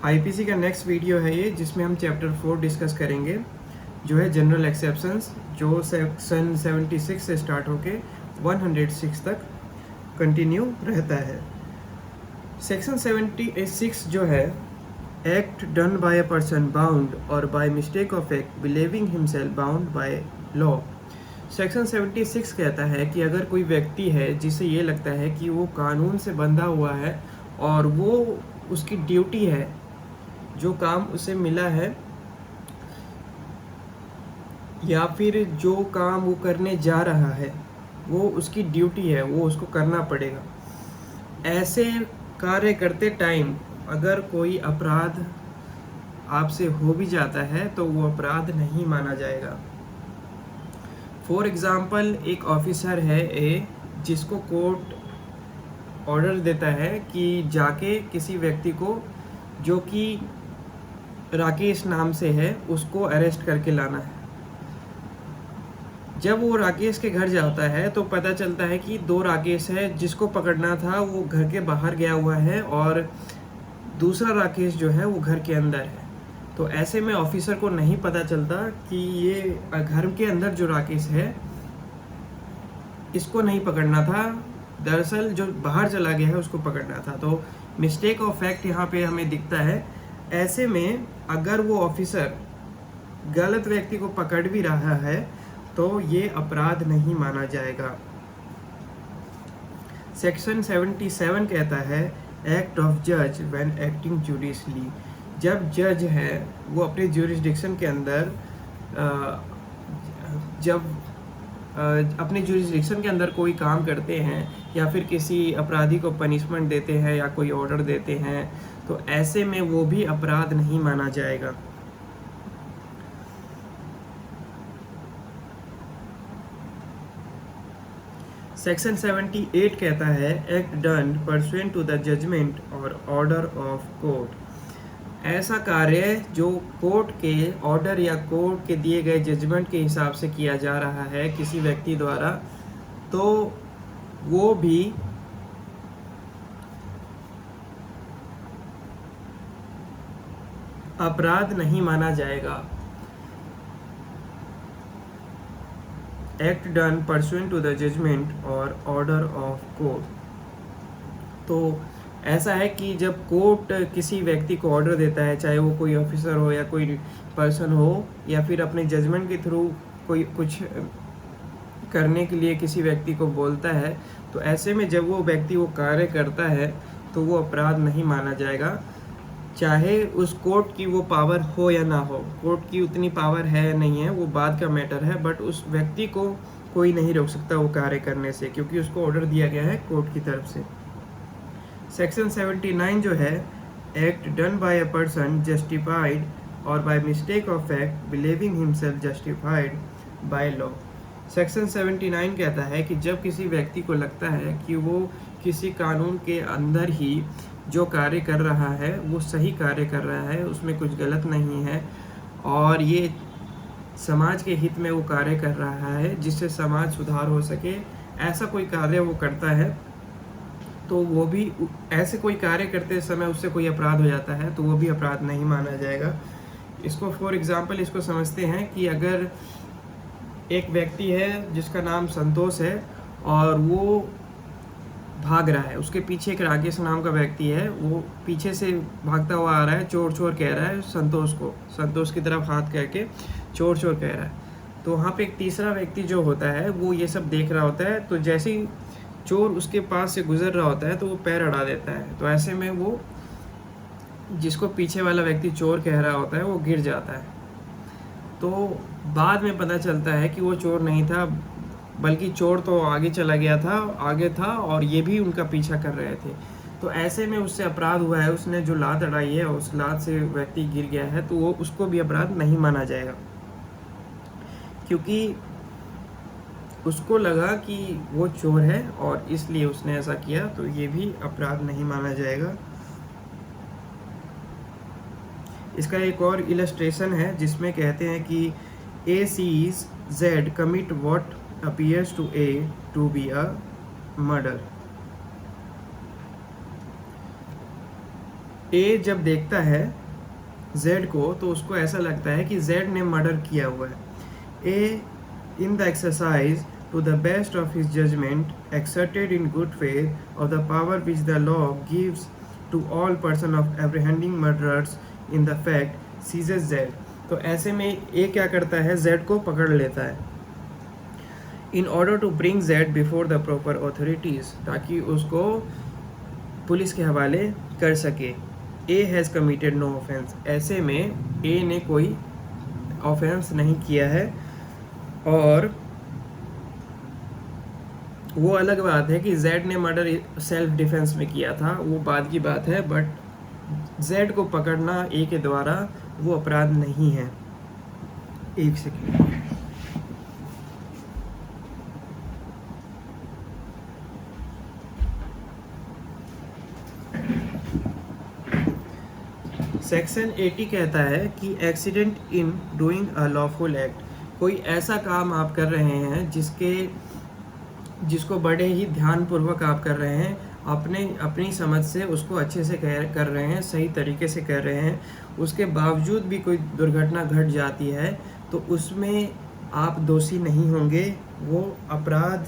IPC का next video है ये, जिसमें हम चैप्टर 4 डिस्कस करेंगे, जो है जनरल एक्सेप्शंस, जो सेक्शन 76 से स्टार्ट होके 106 तक कंटिन्यू रहता है। सेक्शन 76 जो है, act done by a person bound or by mistake of act believing himself bound by law. Section 76 कहता है कि अगर कोई व्यक्ति है जिसे ये लगता है कि वो कानून से बंधा हुआ है और वो उसकी ड्यूटी है, जो काम उसे मिला है या फिर जो काम वो करने जा रहा है वो उसकी ड्यूटी है, वो उसको करना पड़ेगा। ऐसे कार्य करते टाइम अगर कोई अपराध आपसे हो भी जाता है तो वो अपराध नहीं माना जाएगा। फॉर एग्ज़ाम्पल, एक ऑफिसर है ए, जिसको कोर्ट ऑर्डर देता है कि जाके किसी व्यक्ति को, जो कि राकेश नाम से है, उसको अरेस्ट करके लाना है। जब वो राकेश के घर जाता है तो पता चलता है कि दो राकेश है, जिसको पकड़ना था वो घर के बाहर गया हुआ है और दूसरा राकेश जो है वो घर के अंदर है। तो ऐसे में ऑफिसर को नहीं पता चलता कि ये घर के अंदर जो राकेश है इसको नहीं पकड़ना था, दरअसल जो बाहर चला गया है उसको पकड़ना था। तो मिस्टेक ऑफ फैक्ट यहाँ पे हमें दिखता है। ऐसे में अगर वो ऑफिसर गलत व्यक्ति को पकड़ भी रहा है तो ये अपराध नहीं माना जाएगा। सेक्शन 77 कहता है एक्ट ऑफ जज व्हेन एक्टिंग जुडिशली। जब जज है वो अपने ज्यूरिसडिक्शन के अंदर अपने ज्यूरिसडिक्शन के अंदर कोई काम करते हैं या फिर किसी अपराधी को पनिशमेंट देते हैं या कोई ऑर्डर देते हैं, तो ऐसे में वो भी अपराध नहीं माना जाएगा। सेक्शन 78 कहता है act done pursuant to the judgment और ऑर्डर ऑफ कोर्ट। ऐसा कार्य जो कोर्ट के ऑर्डर या कोर्ट के दिए गए जजमेंट के हिसाब से किया जा रहा है किसी व्यक्ति द्वारा, तो वो भी अपराध नहीं माना जाएगा। Act done pursuant to the judgment और ऑर्डर ऑफ कोर्ट। तो ऐसा है कि जब कोर्ट किसी व्यक्ति को ऑर्डर देता है, चाहे वो कोई ऑफिसर हो या कोई पर्सन हो, या फिर अपने जजमेंट के थ्रू कोई कुछ करने के लिए किसी व्यक्ति को बोलता है, तो ऐसे में जब वो व्यक्ति वो कार्य करता है तो वो अपराध नहीं माना जाएगा, चाहे उस कोर्ट की वो पावर हो या ना हो। कोर्ट की उतनी पावर है या नहीं है वो बाद का मैटर है, बट उस व्यक्ति को कोई नहीं रोक सकता वो कार्य करने से, क्योंकि उसको ऑर्डर दिया गया है कोर्ट की तरफ से। सेक्शन 79 जो है act done by a person justified or by mistake of act believing himself justified by law. Section 79 कहता है कि जब किसी व्यक्ति को लगता है कि वो किसी कानून के अंदर ही जो कार्य कर रहा है वो सही कार्य कर रहा है, उसमें कुछ गलत नहीं है और ये समाज के हित में वो कार्य कर रहा है जिससे समाज सुधार हो सके, ऐसा कोई कार्य वो करता है, तो वो भी ऐसे कोई कार्य करते समय उससे कोई अपराध हो जाता है तो वो भी अपराध नहीं माना जाएगा। इसको फॉर एग्जांपल इसको समझते हैं कि अगर एक व्यक्ति है जिसका नाम संतोष है और वो भाग रहा है, उसके पीछे एक राकेश नाम का व्यक्ति है, वो पीछे से भागता हुआ आ रहा है, चोर चोर कह रहा है संतोष को, संतोष की तरफ हाथ करके चोर चोर कह रहा है। तो वहाँ पे एक तीसरा व्यक्ति जो होता है वो ये सब देख रहा होता है, तो जैसे ही चोर उसके पास से गुजर रहा होता है तो वो पैर अड़ा देता है, तो ऐसे में वो जिसको पीछे वाला व्यक्ति चोर कह रहा होता है वो गिर जाता है। तो बाद में पता चलता है कि वो चोर नहीं था, बल्कि चोर तो आगे चला गया था, आगे था और ये भी उनका पीछा कर रहे थे। तो ऐसे में उससे अपराध हुआ है, उसने जो लात अड़ाई है उस लात से व्यक्ति गिर गया है, तो वो उसको भी अपराध नहीं माना जाएगा, क्योंकि उसको लगा कि वो चोर है और इसलिए उसने ऐसा किया, तो ये भी अपराध नहीं माना जाएगा। इसका एक और इलस्ट्रेशन है जिसमें कहते हैं कि A sees Z commit what appears to A to be a murder। A जब देखता है जेड को तो उसको ऐसा लगता है कि जेड ने मर्डर किया हुआ है। A in the exercise to the best of his judgment exerted in good faith of the power which the law gives to all person of apprehending murderers in the fact seizes Z. तो ऐसे में ए क्या करता है, Z को पकड़ लेता है in order to bring Z before the proper authorities, ताकि उसको पुलिस के हवाले कर सके। A has committed no offence, ऐसे में ए ने कोई ऑफेंस नहीं किया है। और वो अलग बात है कि जेड ने मर्डर सेल्फ डिफेंस में किया था, वो बाद की बात है, बट जेड को पकड़ना ए के द्वारा वो अपराध नहीं है। एक सेकेंड। सेक्शन 80 कहता है कि accident in doing a lawful act, कोई ऐसा काम आप कर रहे हैं जिसको बड़े ही ध्यानपूर्वक आप कर रहे हैं, अपनी समझ से उसको अच्छे से कर रहे हैं, सही तरीके से कर रहे हैं, उसके बावजूद भी कोई दुर्घटना घट जाती है तो उसमें आप दोषी नहीं होंगे। वो अपराध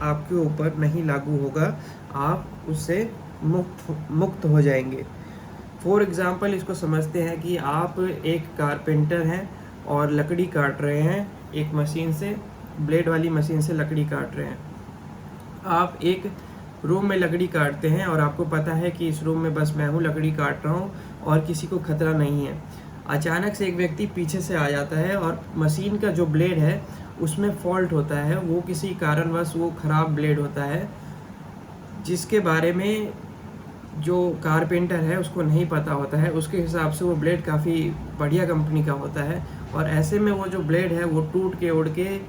आपके ऊपर नहीं लागू होगा, आप उससे मुक्त हो जाएंगे। फॉर एग्ज़ाम्पल इसको समझते हैं कि आप एक कारपेंटर हैं और लकड़ी काट रहे हैं, एक मशीन से, ब्लेड वाली मशीन से लकड़ी काट रहे हैं। आप एक रूम में लकड़ी काटते हैं और आपको पता है कि इस रूम में बस मैं हूँ, लकड़ी काट रहा हूँ और किसी को खतरा नहीं है। अचानक से एक व्यक्ति पीछे से आ जाता है और मशीन का जो ब्लेड है उसमें फॉल्ट होता है, वो किसी कारणवश वो ख़राब ब्लेड होता है, जिसके बारे में जो कारपेंटर है उसको नहीं पता होता है। उसके हिसाब से वो ब्लेड काफ़ी बढ़िया कंपनी का होता है और ऐसे में वो जो ब्लेड है वो टूट के उड़ के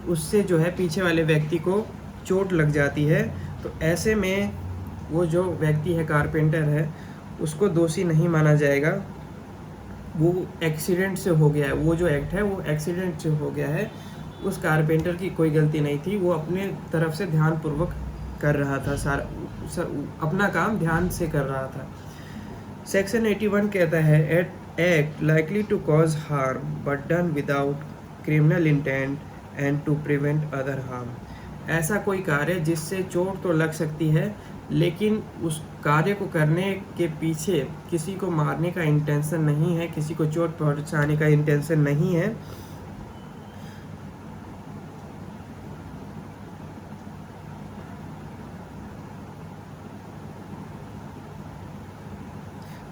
उससे जो है पीछे वाले व्यक्ति को चोट लग जाती है। तो ऐसे में वो जो व्यक्ति है, कारपेंटर है, उसको दोषी नहीं माना जाएगा, वो एक्सीडेंट से हो गया है। वो जो एक्ट है वो एक्सीडेंट से हो गया है, उस कारपेंटर की कोई गलती नहीं थी, वो अपने तरफ से ध्यानपूर्वक कर रहा था, अपना काम ध्यान से कर रहा था। सेक्शन 81 कहता है act likely to cause harm but done without criminal intent and to prevent other harm, ऐसा कोई कार्य जिससे चोट तो लग सकती है लेकिन उस कार्य को करने के पीछे किसी को मारने का इंटेंशन नहीं है, किसी को चोट पहुंचाने का इंटेंशन नहीं है।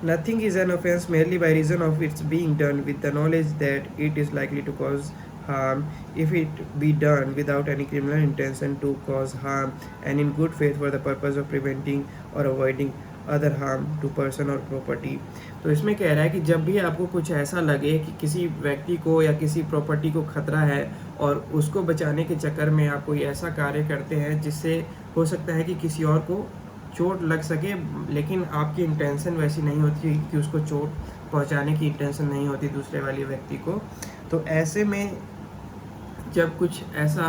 Nothing is an offense merely by reason of its being done with the knowledge that it is likely to cause harm, if it be done without any criminal intention to cause harm and in good faith for the purpose of preventing or avoiding other harm to person or property। तो इसमें कह रहा है कि जब भी आपको कुछ ऐसा लगे कि किसी व्यक्ति को या किसी प्रॉपर्टी को खतरा है और उसको बचाने के चक्कर में आप कोई ऐसा कार्य करते हैं जिससे हो सकता है कि किसी और को चोट लग सके, लेकिन आपकी इंटेंशन वैसी नहीं होती कि उसको चोट पहुंचाने की इंटेंशन नहीं होती दूसरे वाले व्यक्ति को, तो ऐसे में जब कुछ ऐसा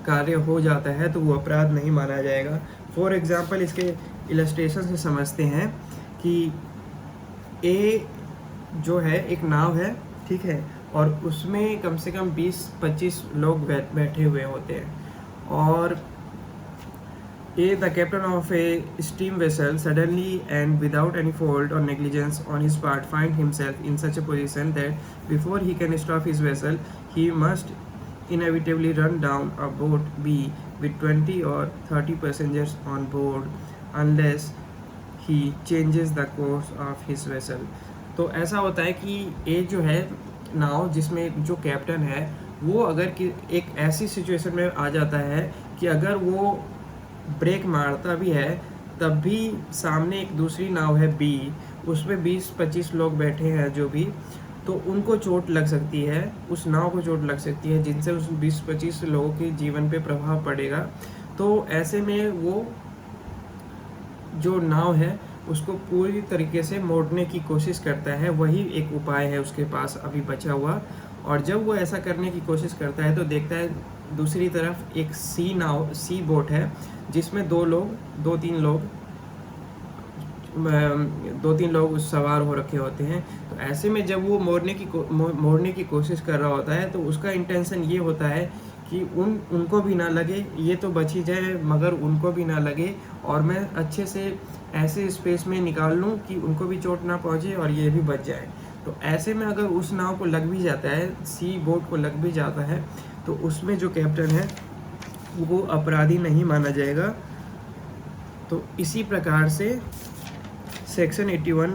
कार्य हो जाता है तो वो अपराध नहीं माना जाएगा। फॉर एग्ज़ाम्पल इसके इलस्ट्रेशन से समझते हैं कि ए जो है एक नाव है, ठीक है, और उसमें कम से कम 20-25 लोग बैठे हुए होते हैं और A, the captain of a steam vessel, suddenly and without any fault or negligence on his part, find himself in such a position that before he can stop his vessel, he must inevitably run down a boat B with 20 or 30 passengers on board unless he changes the course of his vessel। तो ऐसा होता है कि A जो है नाव जिसमें जो captain है वो अगर कि एक ऐसी सिचुएशन में आ जाता है कि अगर वो ब्रेक मारता भी है तब भी सामने एक दूसरी नाव है बी, उसमें 20-25 लोग बैठे हैं जो भी, तो उनको चोट लग सकती है, उस नाव को चोट लग सकती है जिनसे उस 20-25 लोगों के जीवन पे प्रभाव पड़ेगा। तो ऐसे में वो जो नाव है उसको पूरी तरीके से मोड़ने की कोशिश करता है, वही एक उपाय है उसके पास अभी बचा हुआ। और जब वो ऐसा करने की कोशिश करता है तो देखता है दूसरी तरफ एक सी बोट है जिसमें 2-3 लोग 2-3 लोग उस सवार हो रखे होते हैं। तो ऐसे में जब वो मोड़ने की कोशिश कर रहा होता है, तो उसका इंटेंशन ये होता है कि उनको भी ना लगे, ये तो बच ही जाए मगर उनको भी ना लगे, और मैं अच्छे से ऐसे स्पेस में निकाल लूँ कि उनको भी चोट ना पहुँचे और ये भी बच जाए। तो ऐसे में अगर उस नाव को लग भी जाता है, सी बोट को लग भी जाता है, तो उसमें जो कैप्टन है वो अपराधी नहीं माना जाएगा। तो इसी प्रकार से सेक्शन 81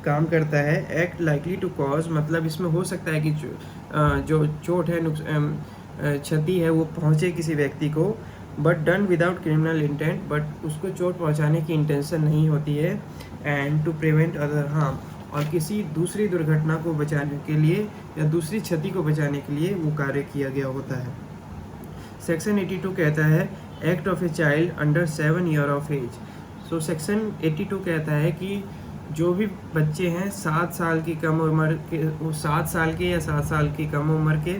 काम करता है। एक्ट लाइकली टू कॉज, मतलब इसमें हो सकता है कि जो चोट है, क्षति है, वो पहुंचे किसी व्यक्ति को, but done without criminal intent, but उसको चोट पहुंचाने की इंटेंशन नहीं होती है। And to prevent other harm, और किसी दूसरी दुर्घटना को बचाने के लिए या दूसरी क्षति को बचाने के लिए वो कार्य किया गया होता है। सेक्शन 82 कहता है act of a child under 7 year of age. So section 82 कहता है कि जो भी बच्चे हैं 7 साल की कम उम्र के, 7 साल के या 7 साल की कम उम्र के,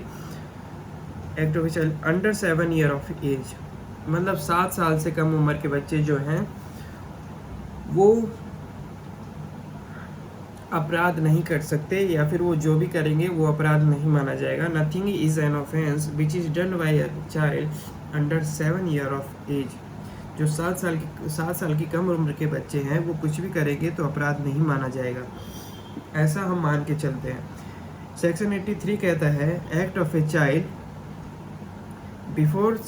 act of a child under 7 year of age, मतलब 7 साल से कम उम्र के बच्चे जो हैं वो अपराध नहीं कर सकते, या फिर वो जो भी करेंगे वो अपराध नहीं माना जाएगा। Nothing is an offence which is done by a child under 7 year of age. जो 7 साल की कम उम्र के बच्चे हैं वो कुछ भी करेंगे तो अपराध नहीं माना जाएगा, ऐसा हम मान के चलते हैं। सेक्शन 83 कहता है act of a child before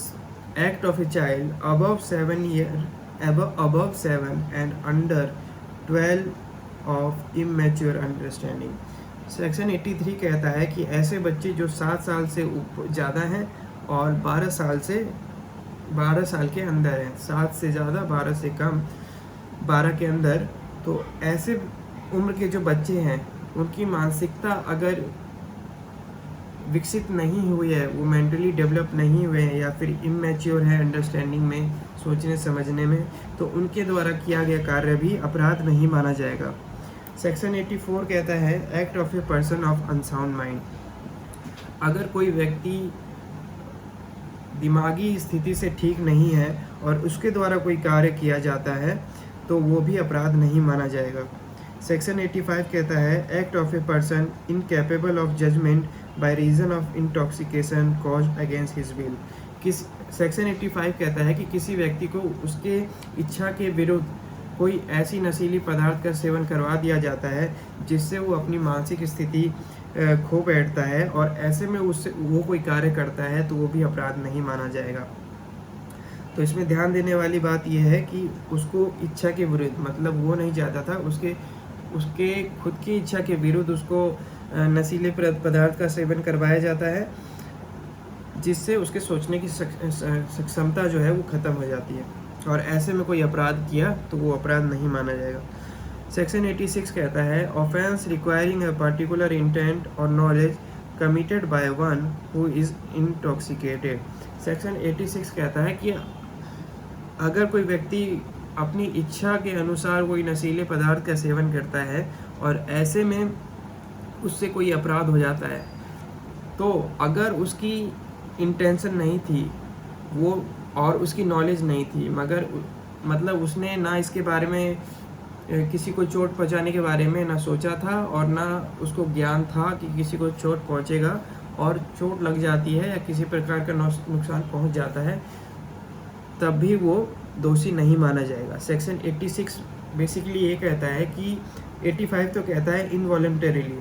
act of a child above 7 and under 12 of immature understanding. Section 83 कहता है कि ऐसे बच्चे जो 7 साल से ज़्यादा हैं और 12 साल के अंदर हैं, 7 से ज़्यादा 12 से कम 12 के अंदर, तो ऐसे उम्र के जो बच्चे हैं उनकी मानसिकता अगर विकसित नहीं हुई है, वो मेंटली डेवलप नहीं हुए हैं या फिर इमेच्योर है अंडरस्टैंडिंग में, सोचने समझने में, तो उनके द्वारा किया गया कार्य भी अपराध नहीं माना जाएगा। सेक्शन 84 कहता है act of a person of unsound mind. अगर कोई व्यक्ति दिमागी स्थिति से ठीक नहीं है और उसके द्वारा कोई कार्य किया जाता है तो वो भी अपराध नहीं माना जाएगा। सेक्शन 85 कहता है act of a person incapable of judgement by reason of intoxication caused against his will. Section 85 कहता है कि किसी व्यक्ति को उसके इच्छा के विरुद्ध कोई ऐसी नशीली पदार्थ का सेवन करवा दिया जाता है जिससे वो अपनी मानसिक स्थिति खो बैठता है, और ऐसे में उससे वो कोई कार्य करता है तो वो भी अपराध नहीं माना जाएगा। तो इसमें ध्यान देने वाली बात यह है कि उसको इच्छा के विरुद्ध, मतलब वो नहीं चाहता था, उसके खुद की इच्छा के विरुद्ध उसको नशीले पदार्थ का सेवन करवाया जाता है, जिससे उसके सोचने की क्षमता जो है वो ख़त्म हो जाती है, और ऐसे में कोई अपराध किया तो वो अपराध नहीं माना जाएगा। सेक्शन 86 कहता है offence requiring a particular intent or knowledge committed by one who is intoxicated. Section 86 कहता है कि अगर कोई व्यक्ति अपनी इच्छा के अनुसार कोई नशीले पदार्थ का सेवन करता है और ऐसे में उससे कोई अपराध हो जाता है, तो अगर उसकी इंटेंशन नहीं थी वो और उसकी नॉलेज नहीं थी, मगर मतलब उसने ना इसके बारे में किसी को चोट पहुंचाने के बारे में ना सोचा था और ना उसको ज्ञान था कि किसी को चोट पहुंचेगा, और चोट लग जाती है या किसी प्रकार का नुकसान पहुंच जाता है, तब भी वो दोषी नहीं माना जाएगा। सेक्शन 86 बेसिकली ये कहता है कि 85 तो कहता है इनवॉलंटरीली,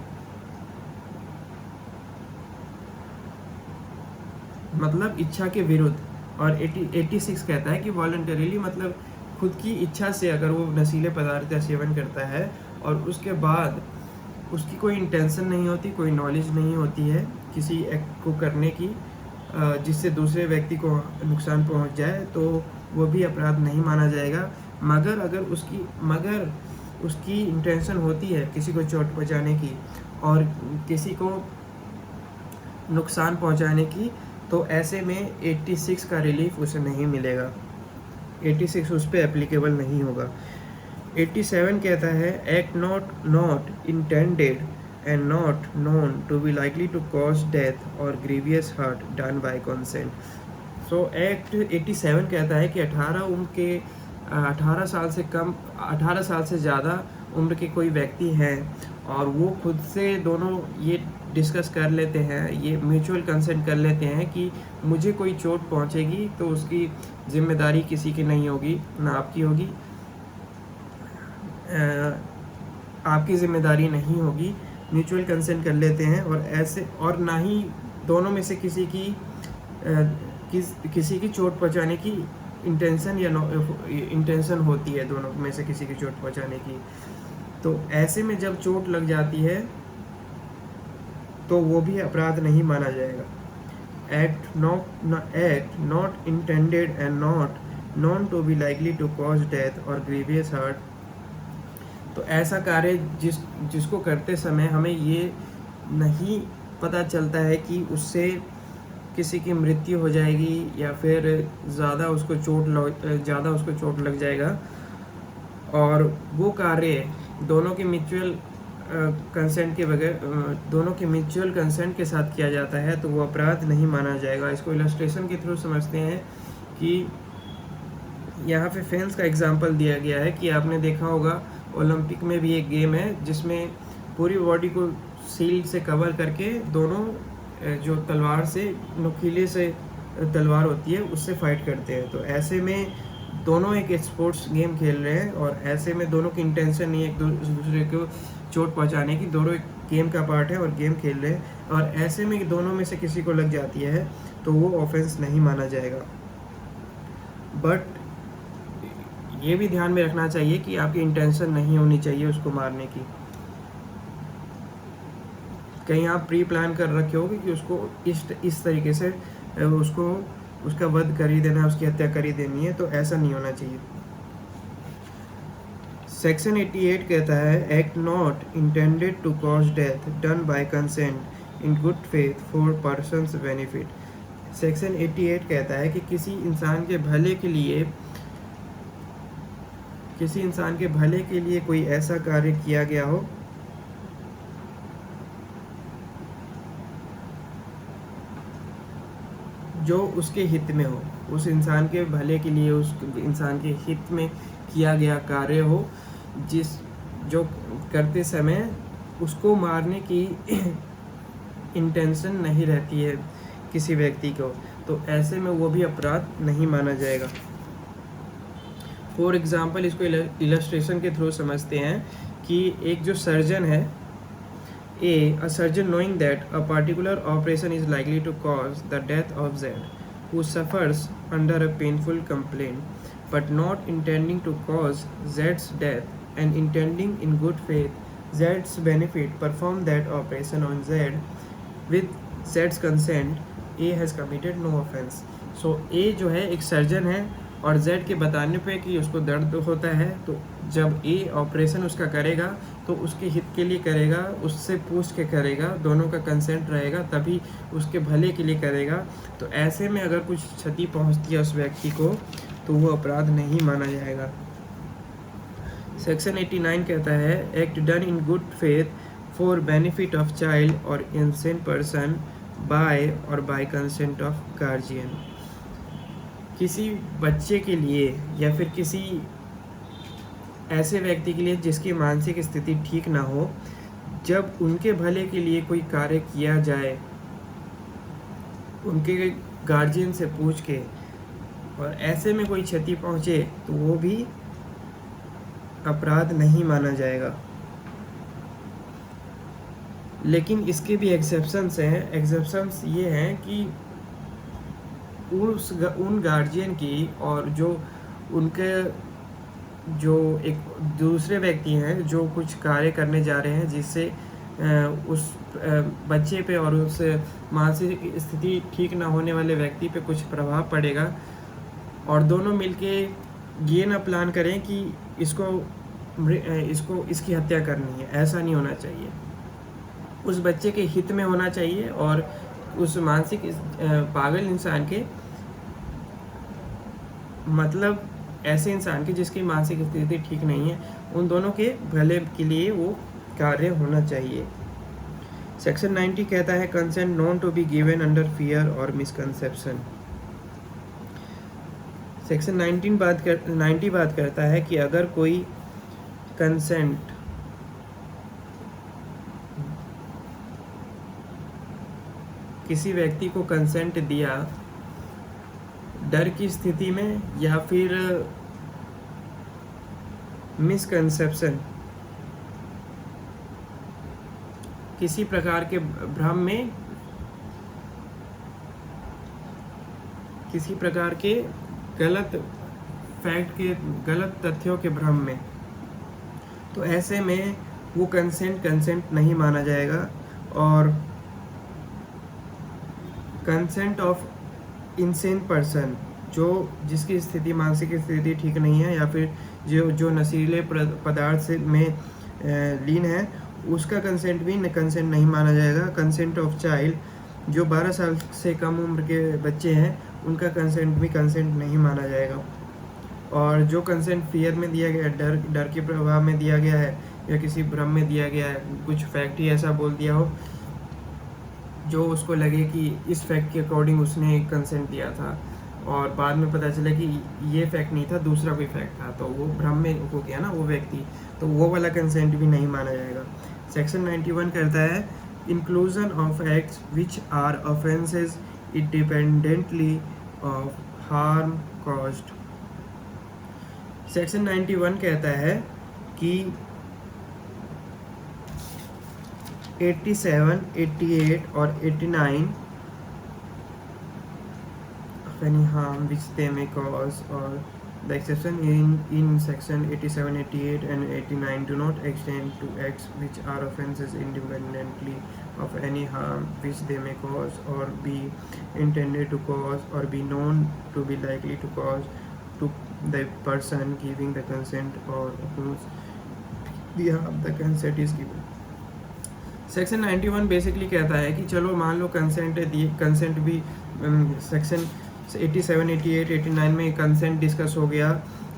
मतलब इच्छा के विरुद्ध, और 86 कहता है कि वॉलंटरीली, मतलब खुद की इच्छा से अगर वो नशीले पदार्थ का सेवन करता है और उसके बाद उसकी कोई इंटेंशन नहीं होती, कोई नॉलेज नहीं होती है किसी एक्ट को करने की जिससे दूसरे व्यक्ति को नुकसान पहुंच जाए, तो वो भी अपराध नहीं माना जाएगा। मगर अगर उसकी इंटेंशन होती है किसी को चोट पहुंचाने की और किसी को नुकसान पहुंचाने की, तो ऐसे में 86 का रिलीफ उसे नहीं मिलेगा, 86 उस पर एप्लीकेबल नहीं होगा। 87 कहता है act not intended and not known to be likely to cause death और grievous hurt done by consent. So act 87 कहता है कि 18 उम्र के 18 साल से कम, 18 साल से ज़्यादा उम्र के कोई व्यक्ति हैं और वो खुद से दोनों ये डिस्कस कर लेते हैं, ये म्यूचुअल कंसेंट कर लेते हैं कि मुझे कोई चोट पहुंचेगी तो उसकी जिम्मेदारी किसी की नहीं होगी, ना आपकी होगी, आपकी जिम्मेदारी नहीं होगी, म्यूचुअल कंसेंट कर लेते हैं। और ऐसे, और ना ही दोनों में से किसी की चोट पहुंचाने की इंटेंशन या इंटेंशन होती है, दोनों में से किसी की चोट पहुंचाने की। तो ऐसे में जब चोट लग जाती है तो वो भी अपराध नहीं माना जाएगा। Act not intended and not known to be likely to cause death और ग्रीवियस हर्ट। तो ऐसा कार्य जिसको करते समय हमें ये नहीं पता चलता है कि उससे किसी की मृत्यु हो जाएगी या फिर ज़्यादा उसको चोट लग जाएगा, और वो कार्य दोनों के म्यूचुअल कंसेंट के बगैर, दोनों के म्यूचुअल कंसेंट के साथ किया जाता है, तो वो अपराध नहीं माना जाएगा। इसको इलस्ट्रेशन के थ्रू समझते हैं कि यहाँ पे फेंस का एग्जांपल दिया गया है कि आपने देखा होगा ओलंपिक में भी एक गेम है जिसमें पूरी बॉडी को शील्ड से कवर करके दोनों जो तलवार से, नुकीले से तलवार होती है, उससे फाइट करते हैं। तो ऐसे में दोनों एक स्पोर्ट्स गेम खेल रहे हैं और ऐसे में दोनों की इंटेंशन नहीं है एक दूसरे को चोट पहुंचाने की, दोनों एक गेम का पार्ट है और गेम खेल रहे हैं, और ऐसे में दोनों में से किसी को लग जाती है तो वो ऑफेंस नहीं माना जाएगा। बट ये भी ध्यान में रखना चाहिए कि आपकी इंटेंशन नहीं होनी चाहिए उसको मारने की। कहीं आप प्री प्लान कर रखे होगे कि उसको इस तरीके से उसका वध कर ही देना है, उसकी हत्या कर ही देनी है, तो ऐसा नहीं होना चाहिए। सेक्शन 88 कहता है act not intended to cause death done by consent in good faith for person's benefit. Section 88 कहता है कि किसी इंसान के भले के लिए कोई ऐसा कार्य किया गया हो जो उसके हित में हो, उस इंसान के भले के लिए, उस इंसान के हित में किया गया कार्य हो, जो करते समय उसको मारने की इंटेंशन नहीं रहती है किसी व्यक्ति को, तो ऐसे में वो भी अपराध नहीं माना जाएगा। फॉर एग्जाम्पल इसको इलस्ट्रेशन के थ्रू समझते हैं कि एक जो सर्जन है, a surgeon knowing that a particular operation is likely to cause the death of Z, who suffers under a painful complaint, but not intending to cause Z's death and intending in good faith Z's benefit, perform that operation on Z with Z's consent, A has committed no offense. So A जो है एक surgeon है और Z के बताने पे कि उसको दर्द होता है, तो जब A ऑपरेशन उसका करेगा तो उसके हित के लिए करेगा, उससे पूछ के करेगा, दोनों का कंसेंट रहेगा, तभी उसके भले के लिए करेगा। तो ऐसे में अगर कुछ क्षति पहुंचती है उस व्यक्ति को तो वो अपराध नहीं माना जाएगा। सेक्शन 89 कहता है act done in good faith for benefit of child और इनसेंट पर्सन बाय और बाय कंसेंट ऑफ गार्जियन। किसी बच्चे के लिए या फिर किसी ऐसे व्यक्ति के लिए जिसकी मानसिक स्थिति ठीक ना हो, जब उनके भले के लिए कोई कार्य किया जाए उनके गार्जियन से पूछ के, और ऐसे में कोई क्षति पहुंचे तो वो भी अपराध नहीं माना जाएगा। लेकिन इसके भी एक्सेप्शंस हैं। एक्सेप्शंस ये हैं कि उन गार्जियन की और जो उनके जो एक दूसरे व्यक्ति हैं जो कुछ कार्य करने जा रहे हैं जिससे उस बच्चे पे और उस मानसिक स्थिति ठीक ना होने वाले व्यक्ति पे कुछ प्रभाव पड़ेगा, और दोनों मिलके ये ना प्लान करें कि इसकी हत्या करनी है। ऐसा नहीं होना चाहिए। उस बच्चे के हित में होना चाहिए और उस मानसिक पागल इंसान के, मतलब ऐसे इंसान की जिसकी मानसिक स्थिति ठीक नहीं है, उन दोनों के भले के लिए वो कार्य होना चाहिए। सेक्शन 90 कहता है consent known to be given under fear और मिसकंसेप्शन। सेक्शन 90 बात करता है कि अगर कोई कंसेंट किसी व्यक्ति को कंसेंट दिया डर की स्थिति में या फिर मिसकंसेप्शन, किसी प्रकार के भ्रम में, किसी प्रकार के गलत तथ्यों के भ्रम में, तो ऐसे में वो कंसेंट नहीं माना जाएगा। और कंसेंट ऑफ इंसेन पर्सन, जिसकी स्थिति, मानसिक स्थिति ठीक नहीं है या फिर जो नशीले पदार्थ से में लीन है, उसका कंसेंट भी कंसेंट नहीं माना जाएगा। कंसेंट ऑफ चाइल्ड, जो 12 साल से कम उम्र के बच्चे हैं, उनका कंसेंट भी कंसेंट नहीं माना जाएगा। और जो कंसेंट फियर में दिया गया है, डर के प्रभाव में दिया गया है या किसी भ्रम में दिया गया है, कुछ फैक्ट ही ऐसा बोल दिया हो जो उसको लगे कि इस फैक्ट के अकॉर्डिंग उसने कंसेंट दिया था और बाद में पता चला कि ये फैक्ट नहीं था, दूसरा कोई फैक्ट था, तो वो भ्रम में हो गया ना वो व्यक्ति, तो वो वाला कंसेंट भी नहीं माना जाएगा। सेक्शन 91 कहता है inclusion of acts which are offences independently of harm caused. Section 91 कहता है कि 87, 88 और 89 of any harm which they may cause, or the exception in section 87, 88 and 89 do not extend to acts which are offences independently of any harm which they may cause or be intended to cause or be known to be likely to cause to the person giving the consent or whose behalf the consent is given। Section 91 basically कहता है कि चलो मान लो consent भी section 87, 88, 89 में consent discuss हो गया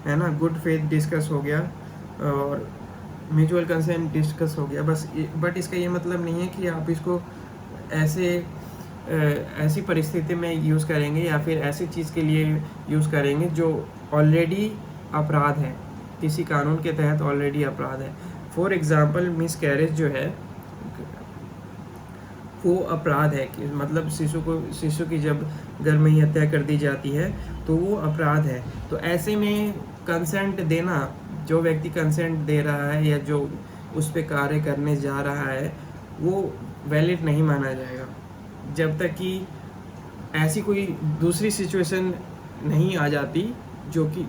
है ना, गुड फेथ डिस्कस हो गया और म्यूचुअल कंसेंट डिस्कस हो गया, बस। बट इसका ये मतलब नहीं है कि आप इसको ऐसी परिस्थिति में यूज़ करेंगे या फिर ऐसी चीज़ के लिए यूज़ करेंगे जो ऑलरेडी अपराध है, किसी कानून के तहत ऑलरेडी अपराध है। फॉर एग्ज़ाम्पल मिसकैरेज जो है वो अपराध है कि मतलब शिशु की जब गर्भ में ही हत्या कर दी जाती है तो वो अपराध है। तो ऐसे में कंसेंट देना, जो व्यक्ति कंसेंट दे रहा है या जो उस पर कार्य करने जा रहा है, वो वैलिड नहीं माना जाएगा जब तक कि ऐसी कोई दूसरी सिचुएशन नहीं आ जाती जो कि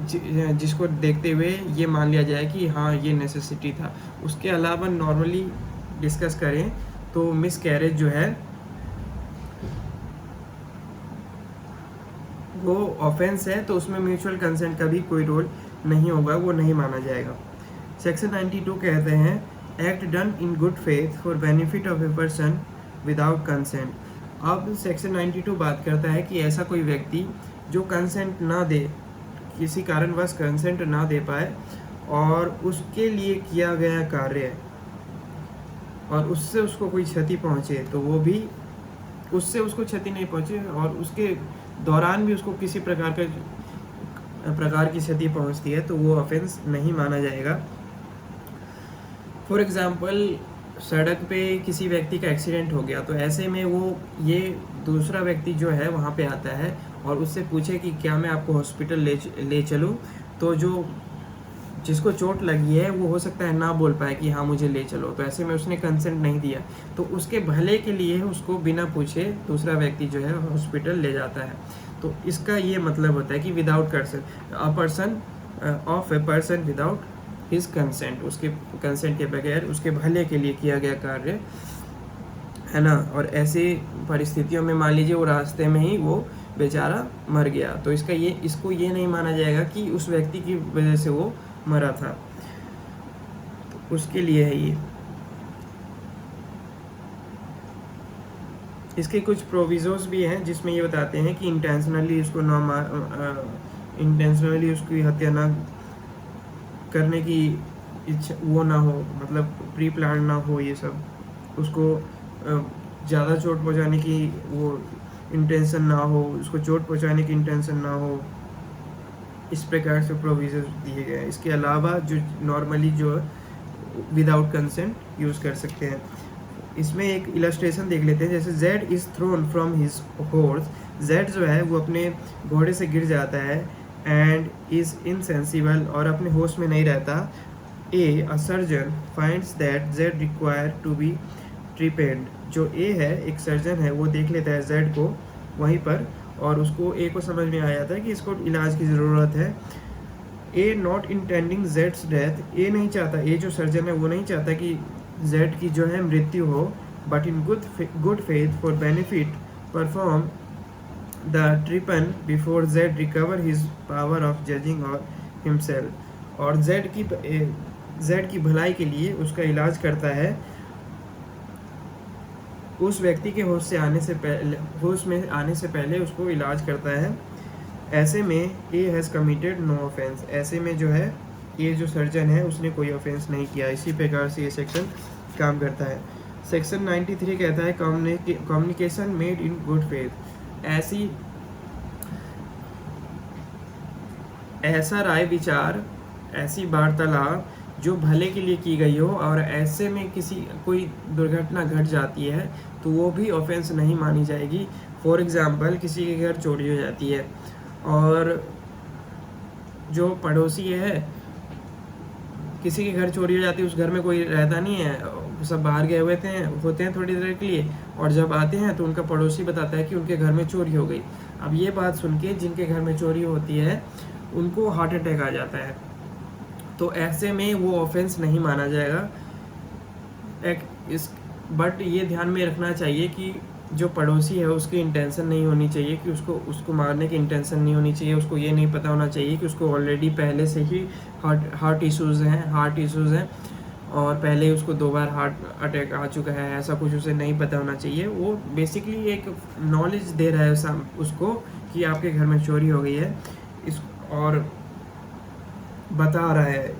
जिसको देखते हुए ये मान लिया जाए कि हाँ ये नेसेसिटी था। उसके अलावा नॉर्मली डिस्कस करें तो मिसकैरेज जो है वो ऑफेंस है, तो उसमें म्यूचुअल कंसेंट का भी कोई रोल नहीं होगा, वो नहीं माना जाएगा। सेक्शन 92 कहते हैं act done in good faith for benefit of a person without consent. अब सेक्शन 92 बात करता है कि ऐसा कोई व्यक्ति जो कंसेंट ना दे, किसी कारणवश कंसेंट ना दे पाए और उसके लिए किया गया कार्य और उससे उसको कोई क्षति पहुँचे, तो वो भी उससे उसको क्षति नहीं पहुँचे और उसके दौरान भी उसको किसी प्रकार की क्षति पहुँचती है, तो वो ऑफेंस नहीं माना जाएगा। फॉर एग्ज़ाम्पल सड़क पे किसी व्यक्ति का एक्सीडेंट हो गया, तो ऐसे में वो ये दूसरा व्यक्ति जो है वहाँ पे आता है और उससे पूछे कि क्या मैं आपको हॉस्पिटल ले चलूँ, तो जिसको चोट लगी है वो हो सकता है ना बोल पाए कि हाँ मुझे ले चलो, तो ऐसे में उसने कंसेंट नहीं दिया, तो उसके भले के लिए उसको बिना पूछे दूसरा व्यक्ति जो है हॉस्पिटल ले जाता है। तो इसका ये मतलब होता है कि without person without his consent, उसके कंसेंट के बगैर उसके भले के लिए किया गया कार्य है ना। और ऐसी परिस्थितियों में मान लीजिए वो रास्ते में ही वो बेचारा मर गया, तो इसको ये नहीं माना जाएगा कि उस व्यक्ति की वजह से वो मरा था, तो उसके लिए है ये। इसके कुछ प्रोविजोस भी हैं जिसमें ये बताते हैं कि इंटेंशनली उसकी हत्या ना करने की इच्छा वो ना हो, मतलब प्री प्लान ना हो, ये सब उसको ज़्यादा चोट पहुंचाने की वो इंटेंशन ना हो, उसको चोट पहुंचाने की इंटेंशन ना हो, इस प्रकार से प्रोविजन दिए गए हैं। इसके अलावा जो नॉर्मली जो विदाउट कंसेंट यूज़ कर सकते हैं। इसमें एक इलस्ट्रेशन देख लेते हैं, जैसे Z is thrown from his horse. Z जो है वो अपने घोड़े से गिर जाता है एंड इज़ इनसेंसिबल, और अपने होश में नहीं रहता। A surgeon finds that Z require to be trepanned. जो ए है, एक सर्जन है, वो देख लेता है जेड को वहीं पर, और उसको ए को समझ में आ जाता है कि इसको इलाज की ज़रूरत है। ए नॉट इंटेंडिंग जेड्स डेथ, ए नहीं चाहता, ए जो सर्जन है वो नहीं चाहता कि जेड की जो है मृत्यु हो, but in good faith for benefit perform the trippin' before Z recover his power of judging और हिमसेल्फ। और जेड की भलाई के लिए उसका इलाज करता है, उस व्यक्ति के होश में आने से पहले उसको इलाज करता है। ऐसे में A has committed no offence, ऐसे में जो है ये जो सर्जन है उसने कोई ऑफेंस नहीं किया। इसी प्रकार से ये सेक्शन काम करता है। सेक्शन 93 कहता है communication made in good faith. ऐसा राय विचार, ऐसी वार्तालाप जो भले के लिए की गई हो, और ऐसे में कोई दुर्घटना घट जाती है तो वो भी ऑफेंस नहीं मानी जाएगी। फॉर एग्ज़ाम्पल, किसी के घर चोरी हो जाती है और जो पड़ोसी है, किसी के घर चोरी हो जाती है, उस घर में कोई रहता नहीं है, सब बाहर गए होते हैं थोड़ी देर के लिए, और जब आते हैं तो उनका पड़ोसी बताता है कि उनके घर में चोरी हो गई। अब ये बात सुन के जिनके घर में चोरी होती है उनको हार्ट अटैक आ जाता है, तो ऐसे में वो ऑफेंस नहीं माना जाएगा। बट ये ध्यान में रखना चाहिए कि जो पड़ोसी है उसकी इंटेंशन नहीं होनी चाहिए कि उसको मारने की इंटेंशन नहीं होनी चाहिए। उसको ये नहीं पता होना चाहिए कि उसको ऑलरेडी पहले से ही हार्ट इश्यूज़ हैं और पहले उसको 2 बार हार्ट अटैक आ चुका है, ऐसा कुछ उसे नहीं पता होना चाहिए। वो बेसिकली एक नॉलेज दे रहा है उसको कि आपके घर में चोरी हो गई है, और बता रहा है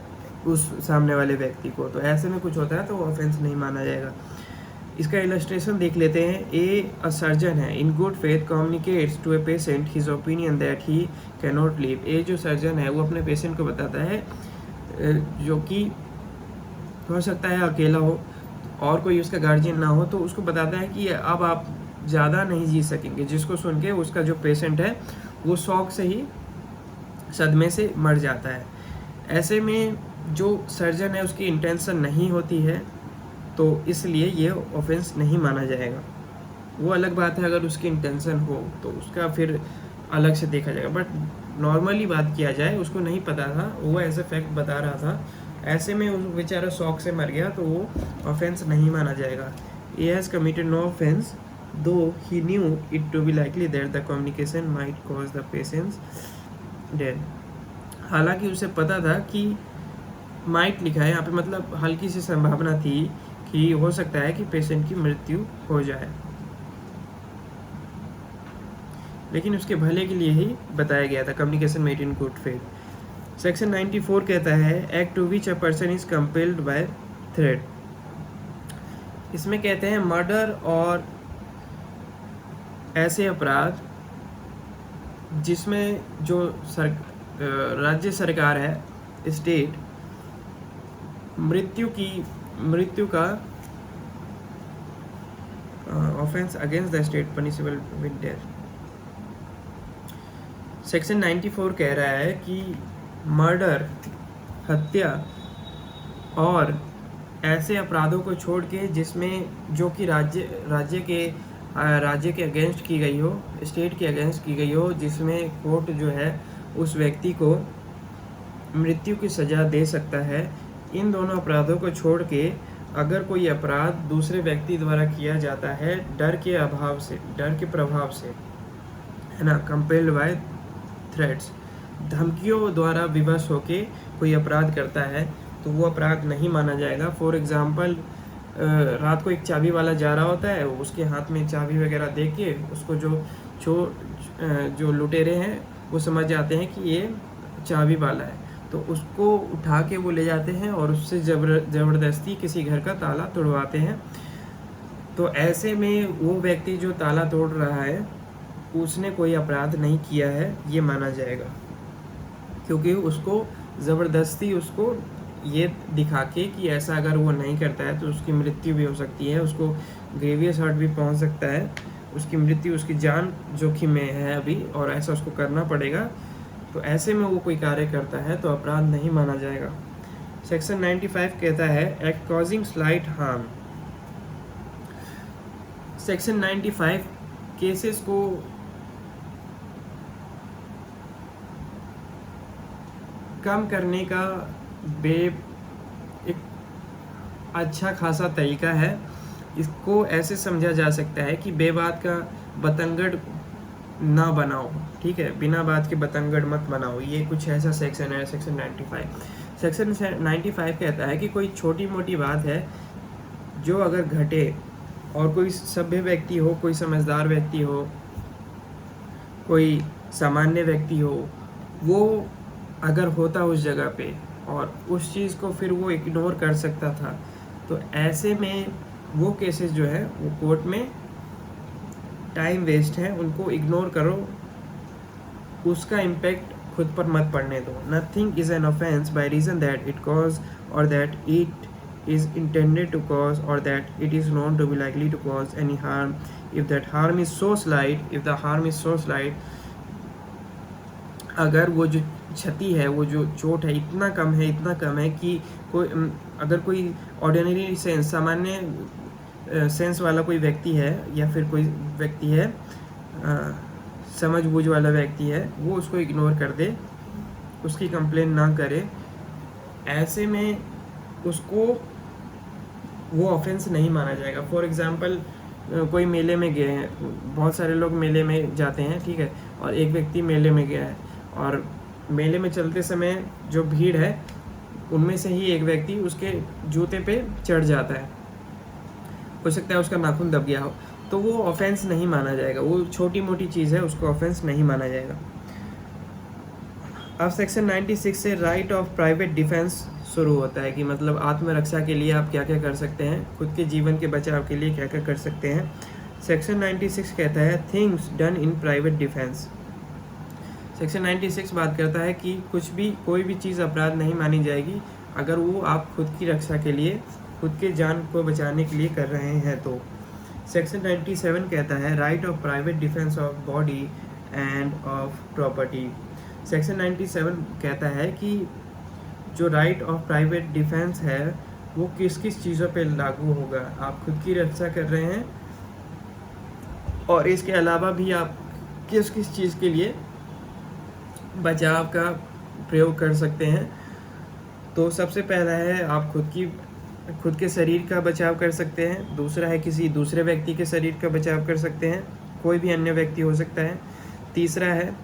उस सामने वाले व्यक्ति को, तो ऐसे में कुछ होता है तो ऑफेंस नहीं माना जाएगा। इसका इलस्ट्रेशन देख लेते हैं। अ सर्जन है, in good faith communicates to a patient his opinion that he can not live. जो सर्जन है वो अपने पेशेंट को बताता है, जो कि हो सकता है अकेला हो और कोई उसका गार्जियन ना हो, तो उसको बताता है कि अब आप ज़्यादा नहीं जी सकेंगे, जिसको सुन के उसका जो पेशेंट है वो शौक से ही सदमे से मर जाता है। ऐसे में जो सर्जन है उसकी इंटेंशन नहीं होती है, तो इसलिए ये ऑफेंस नहीं माना जाएगा। वो अलग बात है अगर उसकी इंटेंशन हो तो उसका फिर अलग से देखा जाएगा, बट नॉर्मली बात किया जाए, उसको नहीं पता था, वो ऐसे फैक्ट बता रहा था, ऐसे में उस बेचारा शौक से मर गया, तो वो ऑफेंस नहीं माना जाएगा। he has committed no offense though he knew it to be likely that the communication might cause the patient's death। हालांकि उसे पता था कि माइट लिखा है यहाँ पे, मतलब हल्की सी संभावना थी कि हो सकता है कि पेशेंट की मृत्यु हो जाए, लेकिन उसके भले के लिए ही बताया गया था। Communication made in good faith. Section 94 कहता है act to which a person is compelled by threat. इसमें कहते हैं मर्डर और ऐसे अपराध जिसमें जो राज्य सरकार है, स्टेट, मृत्यु का offence against the state punishable with death. Section 94 कह रहा है कि मर्डर, हत्या और ऐसे अपराधों को छोड़ के जिसमें जो कि राज्य के अगेंस्ट की गई हो, स्टेट के अगेंस्ट की गई हो, जिसमें कोर्ट जो है उस व्यक्ति को मृत्यु की सज़ा दे सकता है, इन दोनों अपराधों को छोड़ के अगर कोई अपराध दूसरे व्यक्ति द्वारा किया जाता है डर के प्रभाव से, है ना, कंपेल्ड बाय थ्रेट्स, धमकियों द्वारा विवश होके कोई अपराध करता है, तो वो अपराध नहीं माना जाएगा। फॉर एग्जांपल, रात को एक चाबी वाला जा रहा होता है, उसके हाथ में चाबी वगैरह दे के उसको जो लुटेरे हैं वो समझ जाते हैं कि ये चाबी वाला है, तो उसको उठा के वो ले जाते हैं और उससे ज़बरदस्ती किसी घर का ताला तोड़वाते हैं। तो ऐसे में वो व्यक्ति जो ताला तोड़ रहा है उसने कोई अपराध नहीं किया है, ये माना जाएगा। क्योंकि उसको ज़बरदस्ती उसको ये दिखा के कि ऐसा अगर वो नहीं करता है तो उसकी मृत्यु भी हो सकती है, उसको ग्रेवियस हर्ट भी पहुंच सकता है, उसकी मृत्यु, उसकी जान जोखिम में है अभी, और ऐसा उसको करना पड़ेगा, तो ऐसे में वो कोई कार्य करता है तो अपराध नहीं माना जाएगा। सेक्शन 95 कहता है act causing slight harm. Section 95 cases को कम करने का एक अच्छा खासा तरीका है। इसको ऐसे समझा जा सकता है कि बेबात का बतंगड़ ना बनाओ, ठीक है, बिना बात के बतंगड़ मत बनाओ, ये कुछ ऐसा सेक्शन है सेक्शन 95। सेक्शन 95 कहता है कि कोई छोटी मोटी बात है जो अगर घटे और कोई सभ्य व्यक्ति हो, कोई समझदार व्यक्ति हो, कोई सामान्य व्यक्ति हो, वो अगर होता उस जगह पे और उस चीज़ को फिर वो इग्नोर कर सकता था, तो ऐसे में वो केसेस जो है वो कोर्ट में टाइम वेस्ट है, उनको इग्नोर करो, उसका इम्पैक्ट खुद पर मत पड़ने दो। Nothing is an offence by reason that it cause or that it is intended to cause or that it is known to be likely to cause any harm if that harm is so slight, if the harm is so slight, अगर वो जो क्षति है, वो जो चोट है इतना कम है, इतना कम है कि कोई अगर कोई ऑर्डिनरी सेंस, सामान्य सेंस वाला कोई व्यक्ति है या फिर कोई व्यक्ति है, समझ बूझ वाला व्यक्ति है, वो उसको इग्नोर कर दे, उसकी कंप्लेन ना करे, ऐसे में उसको वो ऑफेंस नहीं माना जाएगा। फॉर एग्ज़ाम्पल कोई मेले में गए हैं, बहुत सारे लोग मेले में जाते हैं, ठीक है, और एक व्यक्ति मेले में गया है और मेले में चलते समय जो भीड़ है उनमें से ही एक व्यक्ति उसके जूते पे चढ़ जाता है, हो सकता है उसका नाखून दब गया हो, तो वो ऑफेंस नहीं माना जाएगा, वो छोटी मोटी चीज़ है, उसको ऑफेंस नहीं माना जाएगा। अब सेक्शन 96 से राइट ऑफ प्राइवेट डिफेंस शुरू होता है कि मतलब आत्मरक्षा के लिए आप क्या क्या कर सकते हैं, खुद के जीवन के बचाव के लिए क्या क्या कर सकते हैं। सेक्शन 96 कहता है things done in private defence. Section 96 बात करता है कि कोई भी चीज़ अपराध नहीं मानी जाएगी अगर वो आप खुद की रक्षा के लिए, खुद के जान को बचाने के लिए कर रहे हैं तो। सेक्शन 97 कहता है right of private defence of body end of property. Section 97 कहता है कि जो राइट ऑफ प्राइवेट डिफेंस है वो किस किस चीज़ों पे लागू होगा। आप खुद की रक्षा कर रहे हैं और इसके अलावा भी आप किस किस चीज़ के लिए बचाव का प्रयोग कर सकते हैं। तो सबसे पहला है आप खुद के शरीर का बचाव कर सकते हैं, दूसरा है किसी दूसरे व्यक्ति के शरीर का बचाव कर सकते हैं, कोई भी अन्य व्यक्ति हो सकता है, तीसरा है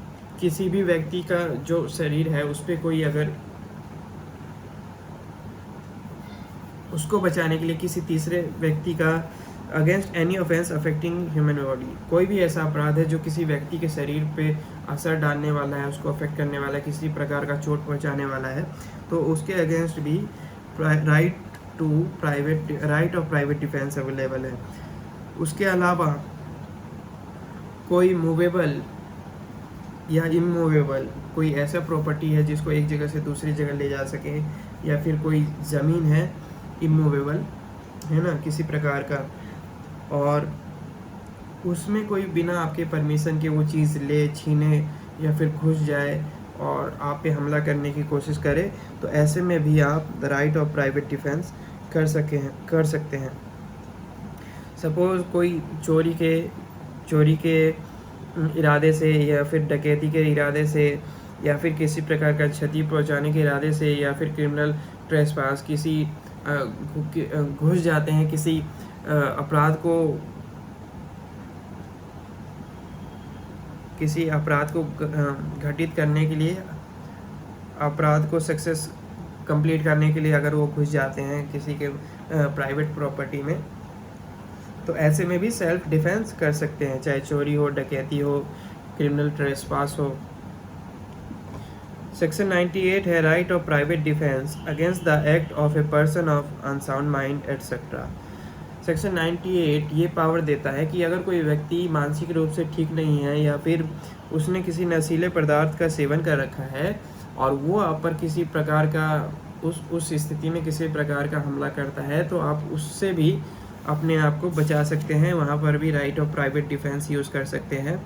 किसी भी व्यक्ति का जो शरीर है उस पर कोई अगर उसको बचाने के लिए किसी तीसरे व्यक्ति का against any offence affecting human body, कोई भी ऐसा अपराध है जो किसी व्यक्ति के शरीर पे असर डालने वाला है, उसको अफेक्ट करने वाला है, किसी प्रकार का चोट पहुंचाने वाला है, तो उसके अगेंस्ट भी right of private defence available है। उसके अलावा कोई मूवेबल या इमूवेबल कोई ऐसा प्रॉपर्टी है जिसको एक जगह से दूसरी जगह ले जा सके, या फिर कोई ज़मीन है इमूवेबल है ना किसी प्रकार का, और उसमें कोई बिना आपके परमिशन के वो चीज़ ले, छीने या फिर घुस जाए और आप पे हमला करने की कोशिश करे, तो ऐसे में भी आप the right of private defence कर सकते हैं। सपोज़ कोई चोरी के इरादे से या फिर डकैती के इरादे से या फिर किसी प्रकार का क्षति पहुंचाने के इरादे से या फिर क्रिमिनल ट्रेसपास किसी घुस जाते हैं किसी अपराध को घटित करने के लिए, अपराध को सक्सेस कंप्लीट करने के लिए अगर वो घुस जाते हैं किसी के प्राइवेट प्रॉपर्टी में, तो ऐसे में भी सेल्फ डिफेंस कर सकते हैं, चाहे चोरी हो, डकैती हो, क्रिमिनल ट्रेसपास हो। सेक्शन 98 है right of private defence against the act of a person of unsound mind etcetera. Section 98 ये पावर देता है कि अगर कोई व्यक्ति मानसिक रूप से ठीक नहीं है या फिर उसने किसी नशीले पदार्थ का सेवन कर रखा है और वो आप पर किसी प्रकार का उस स्थिति में किसी प्रकार का हमला करता है, तो आप उससे भी अपने आप को बचा सकते हैं। वहाँ पर भी right of private defence use कर सकते हैं।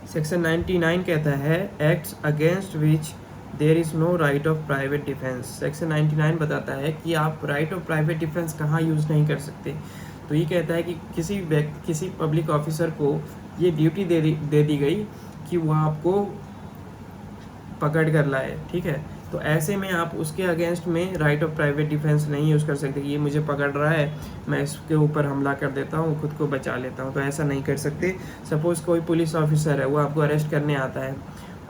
सेक्शन 99 कहता है acts against which there is no right of private defence. Section 99 बताता है कि आप राइट ऑफ प्राइवेट डिफेंस कहाँ यूज़ नहीं कर सकते। तो ये कहता है कि किसी पब्लिक ऑफिसर को ये ड्यूटी दे दी गई कि वो आपको पकड़ कर लाए, ठीक है। तो ऐसे में आप उसके अगेंस्ट में राइट ऑफ प्राइवेट डिफेंस नहीं यूज़ कर सकते कि ये मुझे पकड़ रहा है, मैं इसके ऊपर हमला कर देता हूँ, खुद को बचा लेता हूँ। तो ऐसा नहीं कर सकते। सपोज़ कोई पुलिस ऑफिसर है, वो आपको अरेस्ट करने आता है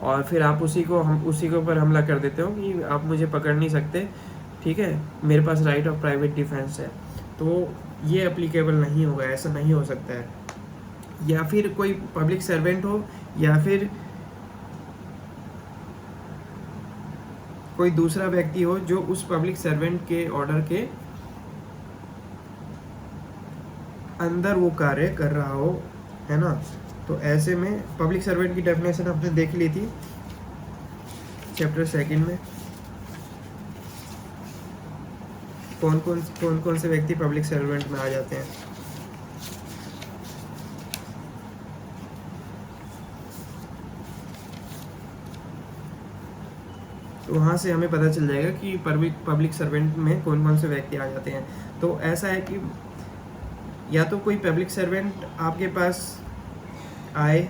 और फिर आप उसी के ऊपर हमला कर देते हो कि आप मुझे पकड़ नहीं सकते, ठीक है, मेरे पास राइट ऑफ प्राइवेट डिफेंस है, तो ये अप्लीकेबल नहीं होगा, ऐसा नहीं हो सकता है। या फिर कोई पब्लिक सर्वेंट हो या फिर कोई दूसरा व्यक्ति हो जो उस पब्लिक सर्वेंट के ऑर्डर के अंदर वो कार्य कर रहा हो, है ना। तो ऐसे में पब्लिक सर्वेंट की डेफिनेशन आपने देख ली थी चैप्टर 2 में। कौन कौन से व्यक्ति पब्लिक सर्वेंट में आ जाते हैं। तो वहाँ से हमें पता चल जाएगा कि पब्लिक सर्वेंट में कौन कौन से व्यक्ति आ जाते हैं। तो ऐसा है कि या तो कोई पब्लिक सर्वेंट आपके पास आए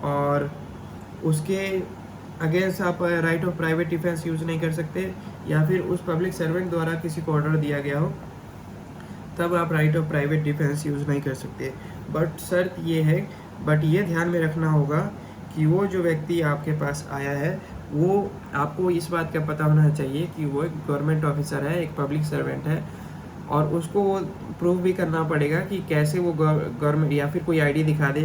और उसके अगेंस्ट आप right of private defence use नहीं कर सकते, या फिर उस पब्लिक सर्वेंट द्वारा किसी को ऑर्डर दिया गया हो, तब आप right of private defence use नहीं कर सकते। बट ये ध्यान में रखना होगा कि वो जो व्यक्ति आपके पास आया है, वो आपको इस बात का पता होना चाहिए कि वो एक गवर्नमेंट ऑफिसर है, एक पब्लिक सर्वेंट है, और उसको वो प्रूव भी करना पड़ेगा कि कैसे वो गवर्नमेंट, या फिर कोई आईडी दिखा दे,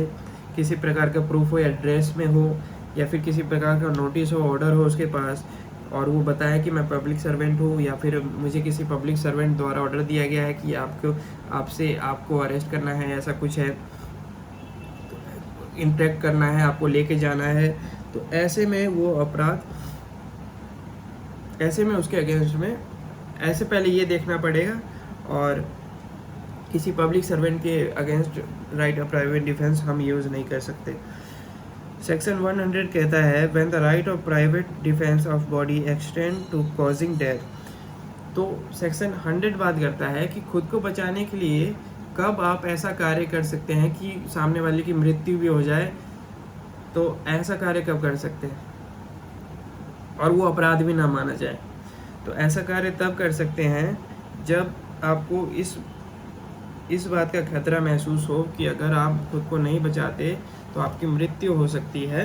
किसी प्रकार का प्रूफ हो, एड्रेस में हो, या फिर किसी प्रकार का नोटिस हो, ऑर्डर हो उसके पास, और वो बताया कि मैं पब्लिक सर्वेंट हूँ, या फिर मुझे किसी पब्लिक सर्वेंट द्वारा ऑर्डर दिया गया है कि आपको अरेस्ट करना है, ऐसा कुछ है, इंटरेक्ट करना है, आपको लेके जाना है। तो ऐसे में वो अपराध, ऐसे में उसके अगेंस्ट में ऐसे पहले ये देखना पड़ेगा, और किसी पब्लिक सर्वेंट के against right of private defence हम यूज़ नहीं कर सकते। सेक्शन 100 कहता है when the right of private defence of body extend to causing death. तो सेक्शन 100 बात करता है कि खुद को बचाने के लिए कब आप ऐसा कार्य कर सकते हैं कि सामने वाले की मृत्यु भी हो जाए। तो ऐसा कार्य कब कर सकते हैं और वो अपराध भी ना माना जाए। तो ऐसा कार्य तब कर सकते हैं जब आपको इस बात का खतरा महसूस हो कि अगर आप खुद को नहीं बचाते तो आपकी मृत्यु हो सकती है।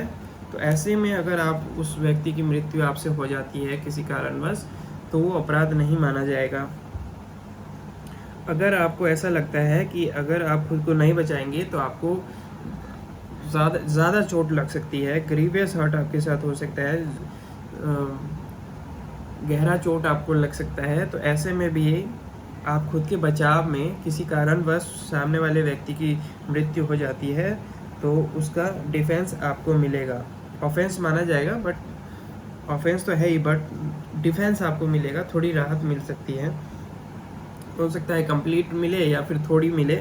तो ऐसे में अगर आप उस व्यक्ति की मृत्यु आपसे हो जाती है किसी कारणवश, तो वो अपराध नहीं माना जाएगा। अगर आपको ऐसा लगता है कि अगर आप खुद को नहीं बचाएंगे तो आपको ज़्यादा चोट लग सकती है, ग्रीवियस हर्ट आपके साथ हो सकता है, गहरा चोट आपको लग सकता है, तो ऐसे में भी आप खुद के बचाव में किसी कारणवश सामने वाले व्यक्ति की मृत्यु हो जाती है तो उसका डिफेंस आपको मिलेगा। ऑफेंस माना जाएगा, बट ऑफेंस तो है ही, बट डिफेंस आपको मिलेगा, थोड़ी राहत मिल सकती है। हो सकता है कंप्लीट मिले या फिर थोड़ी मिले,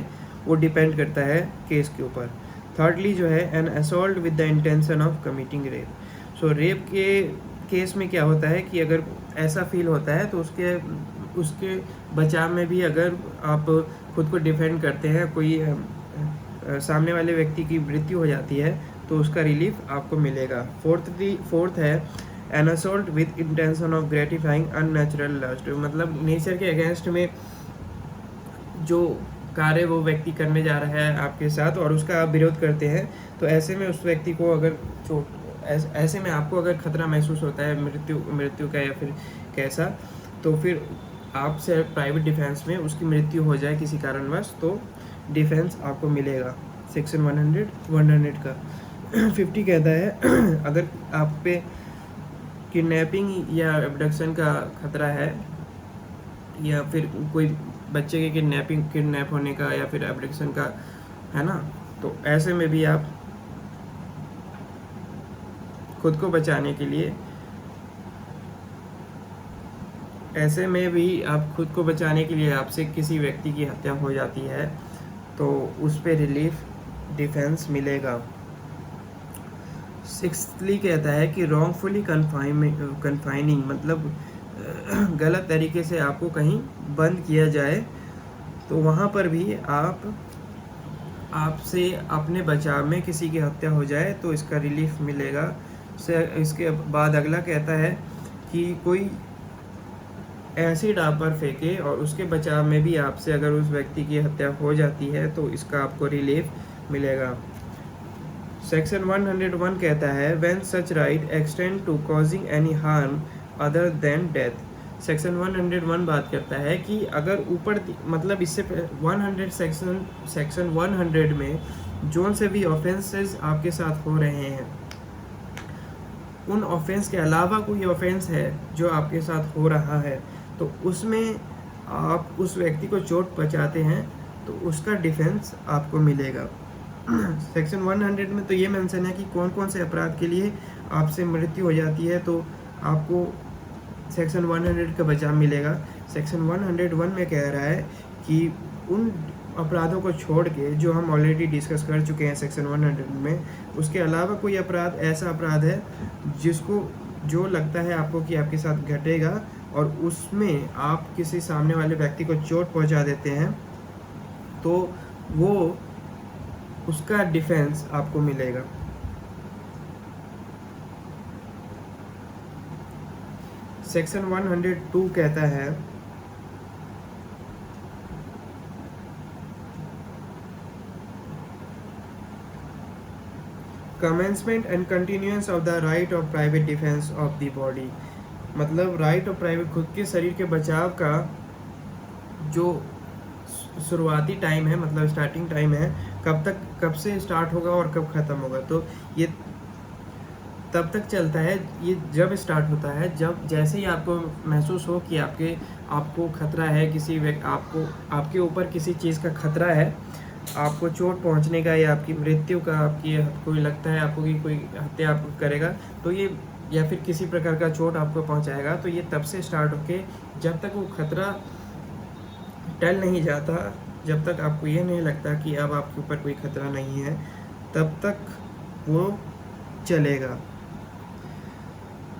वो डिपेंड करता है केस के ऊपर। थर्डली जो है an assault with the intention of committing rape. So rape के केस में क्या होता है कि अगर ऐसा फील होता है तो उसके बचाव में भी अगर आप खुद को डिफेंड करते हैं, कोई सामने वाले व्यक्ति की मृत्यु हो जाती है तो उसका रिलीफ आपको मिलेगा। फोर्थ है an assault with intention of gratifying unnatural lust. मतलब नेचर के अगेंस्ट में जो कार्य वो व्यक्ति करने जा रहा है आपके साथ और उसका आप विरोध करते हैं, तो ऐसे में उस व्यक्ति को अगर ऐसे में आपको अगर खतरा महसूस होता है मृत्यु का या फिर कैसा, तो फिर आपसे प्राइवेट डिफेंस में उसकी मृत्यु हो जाए किसी कारणवश तो डिफेंस आपको मिलेगा। सेक्शन 100 का 50 कहता है अगर आप पे किडनैपिंग या एब्डक्शन का खतरा है या फिर कोई बच्चे के किडनैप होने का या फिर एब्डक्शन का है ना, तो ऐसे में भी आप खुद को बचाने के लिए, ऐसे में भी आप खुद को बचाने के लिए आपसे किसी व्यक्ति की हत्या हो जाती है तो उस पर रिलीफ डिफेंस मिलेगा। सिक्सथली कहता है कि रॉन्गफुली कन्फाइनिंग मतलब गलत तरीके से आपको कहीं बंद किया जाए तो वहाँ पर भी आपसे अपने बचाव में किसी की हत्या हो जाए तो इसका रिलीफ मिलेगा। इसके बाद अगला कहता है कि कोई एसिड आप पर फेंके और उसके बचाव में भी आपसे अगर उस व्यक्ति की हत्या हो जाती है तो इसका आपको रिलीफ मिलेगा। सेक्शन 101 कहता है when such right extend to causing any harm other than death. Section 101 बात करता है कि अगर ऊपर मतलब इससे 100 सेक्शन 100 में जोन से भी ऑफेंसेस आपके साथ हो रहे हैं, उन ऑफेंस के अलावा कोई ऑफेंस है जो आपके साथ हो रहा है तो उसमें आप उस व्यक्ति को चोट पहुंचाते हैं तो उसका डिफेंस आपको मिलेगा। सेक्शन 100 में तो ये मेंशन है कि कौन कौन से अपराध के लिए आपसे मृत्यु हो जाती है तो आपको सेक्शन 100 का बचाव मिलेगा। सेक्शन 101 में कह रहा है कि उन अपराधों को छोड़ के जो हम ऑलरेडी डिस्कस कर चुके हैं सेक्शन 100 में, उसके अलावा कोई अपराध ऐसा अपराध है जिसको जो लगता है आपको कि आपके साथ घटेगा और उसमें आप किसी सामने वाले व्यक्ति को चोट पहुंचा देते हैं तो वो उसका डिफेंस आपको मिलेगा। सेक्शन 102 कहता है commencement and continuance of the right of private defence of the body. मतलब राइट ऑफ प्राइवेट खुद के शरीर के बचाव का जो शुरुआती टाइम है मतलब स्टार्टिंग टाइम है, कब से स्टार्ट होगा और कब ख़त्म होगा, तो ये तब तक चलता है। ये जब स्टार्ट होता है जब जैसे ही आपको महसूस हो कि आपको खतरा है, आपके ऊपर किसी चीज़ का खतरा है, आपको चोट पहुंचने का या आपकी मृत्यु का, कोई लगता है आपको कि कोई हत्या आपको करेगा तो ये या फिर किसी प्रकार का चोट आपको पहुंचाएगा तो ये तब से स्टार्ट होके जब तक वो खतरा टल नहीं जाता, जब तक आपको ये नहीं लगता कि अब आपके ऊपर कोई खतरा नहीं है, तब तक वो चलेगा।